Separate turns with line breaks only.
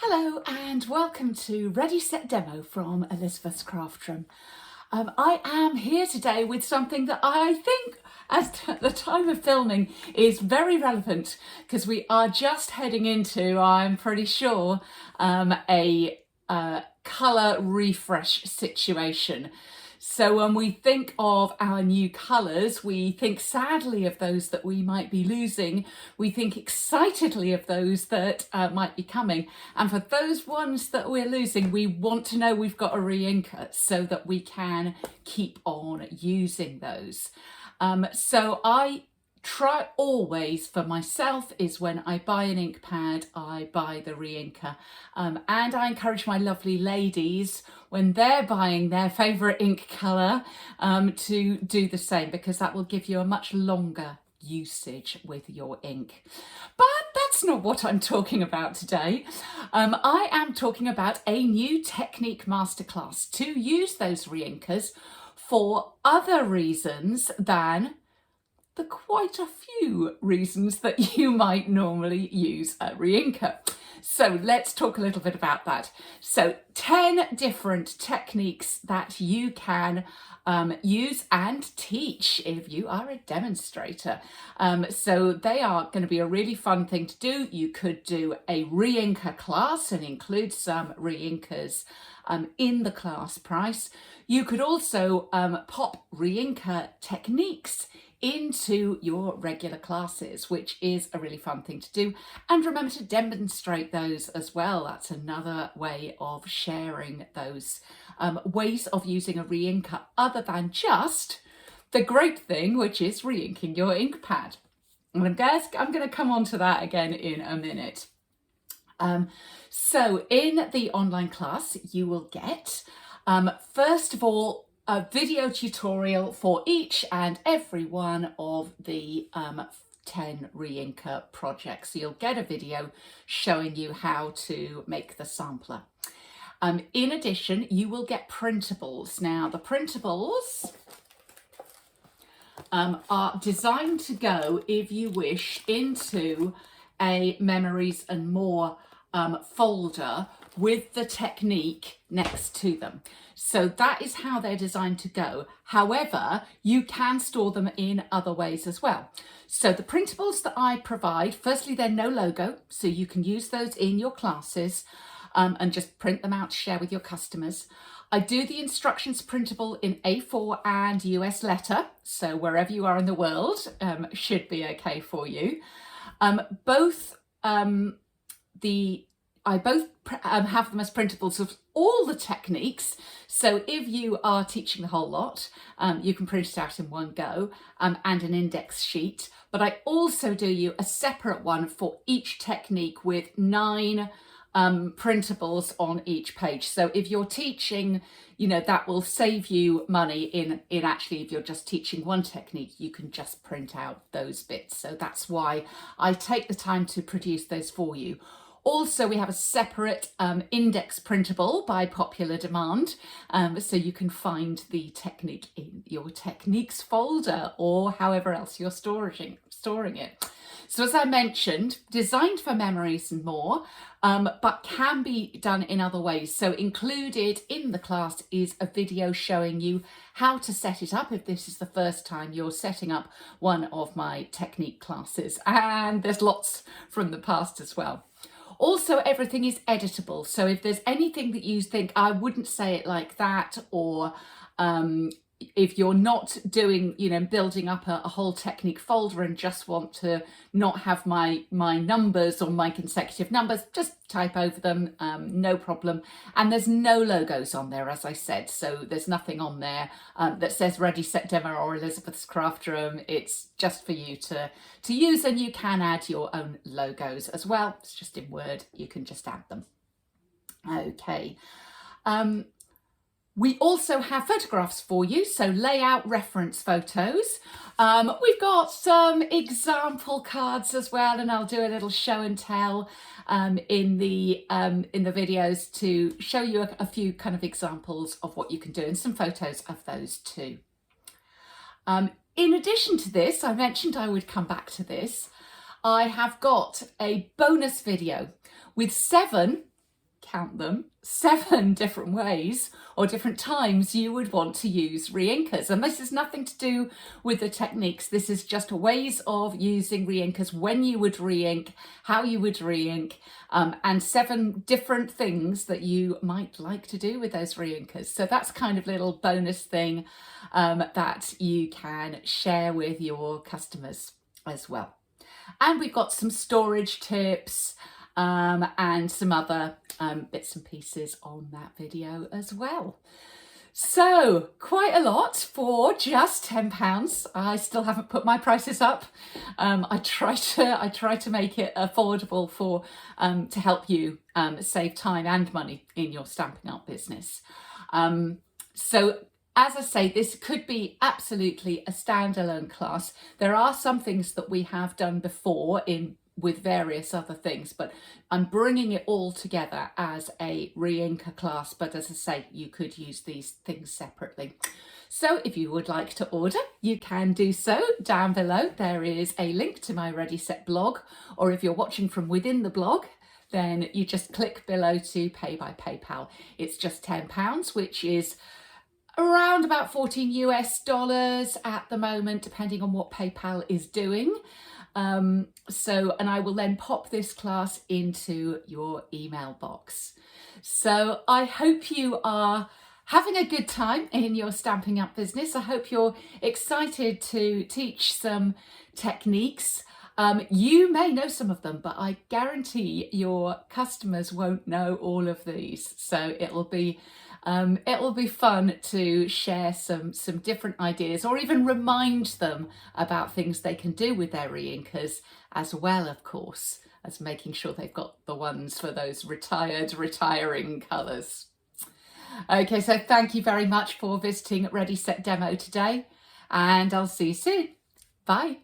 Hello and welcome to Ready Set Demo from Elizabeth's Craft Room. I am here today with something that I think at the time of filming is very relevant because we are just heading into, I'm pretty sure, a colour refresh situation. So when we think of our new colours, we think sadly of those that we might be losing. We think excitedly of those that might be coming. And for those ones that we're losing, we want to know we've got a re-inker so that we can keep on using those. So I try always for myself is when I buy an ink pad, I buy the re-inker. And I encourage my lovely ladies when they're buying their favourite ink colour to do the same, because that will give you a much longer usage with your ink. But that's not what I'm talking about today. I am talking about a new technique masterclass to use those re-inkers for other reasons than the quite a few reasons that you might normally use a re-inker. So let's talk a little bit about that. So 10 different techniques that you can use and teach if you are a demonstrator. So they are going to be a really fun thing to do. You could do a re-inker class and include some re-inkers in the class price. You could also pop re-inker techniques into your regular classes, which is a really fun thing to do. And remember to demonstrate those as well. That's another way of sharing those ways of using a re-inker other than just the great thing, which is re-inking your ink pad. And I'm going to come on to that again in a minute. So in the online class, you will get, first of all, a video tutorial for each and every one of the 10 re-inker projects. So you'll get a video showing you how to make the sampler. In addition, you will get printables. Now, the printables are designed to go, if you wish, into a Memories and More folder with the technique next to them. So that is how they're designed to go. However, you can store them in other ways as well. So the printables that I provide, firstly, they're no logo, so you can use those in your classes and just print them out to share with your customers. I do the instructions printable in A4 and US letter, so wherever you are in the world should be okay for you. I both have them as printables of all the techniques. So if you are teaching the whole lot, you can print it out in one go and an index sheet. But I also do you a separate one for each technique with 9 printables on each page. So if you're teaching, that will save you money in actually, if you're just teaching one technique, you can just print out those bits. So that's why I take the time to produce those for you. Also, we have a separate index printable by popular demand, so you can find the technique in your techniques folder or however else you're storing it. So as I mentioned, designed for Memories and More, but can be done in other ways. So included in the class is a video showing you how to set it up if this is the first time you're setting up one of my technique classes. And there's lots from the past as well. Also, everything is editable. So if there's anything that you think, I wouldn't say it like that, or if you're not doing, building up a whole technique folder and just want to not have my numbers or my consecutive numbers, just type over them, no problem. And there's no logos on there, as I said. So there's nothing on there that says Ready Set Demo or Elizabeth's Craft Room. It's just for you to use, and you can add your own logos as well. It's just in Word, you can just add them. Okay. We also have photographs for you, so layout reference photos. We've got some example cards as well, and I'll do a little show and tell in the videos to show you a few kind of examples of what you can do, and some photos of those too. In addition to this, I mentioned I would come back to this. I have got a bonus video with 7 count them, 7 different ways or different times you would want to use reinkers. And this is nothing to do with the techniques. This is just ways of using reinkers, when you would reink, how you would reink, and 7 different things that you might like to do with those reinkers. So that's kind of little bonus thing that you can share with your customers as well. And we've got some storage tips and some other bits and pieces on that video as well. So quite a lot for just £10. I still haven't put my prices up. I try to make it affordable for to help you save time and money in your Stampin' Up business. So as I say, this could be absolutely a standalone class. There are some things that we have done before with various other things, but I'm bringing it all together as a reinker class. But as I say, you could use these things separately. So if you would like to order, you can do so. Down below, there is a link to my Ready Set blog, or if you're watching from within the blog, then you just click below to pay by PayPal. It's just £10, which is around about $14 US at the moment, depending on what PayPal is doing. And I will then pop this class into your email box. So I hope you are having a good time in your Stampin' Up business. I hope you're excited to teach some techniques. You may know some of them, but I guarantee your customers won't know all of these. So it'll be fun to share some different ideas, or even remind them about things they can do with their reinkers, as well, of course, as making sure they've got the ones for those retiring colours. Okay, so thank you very much for visiting Ready Set Demo today, and I'll see you soon. Bye.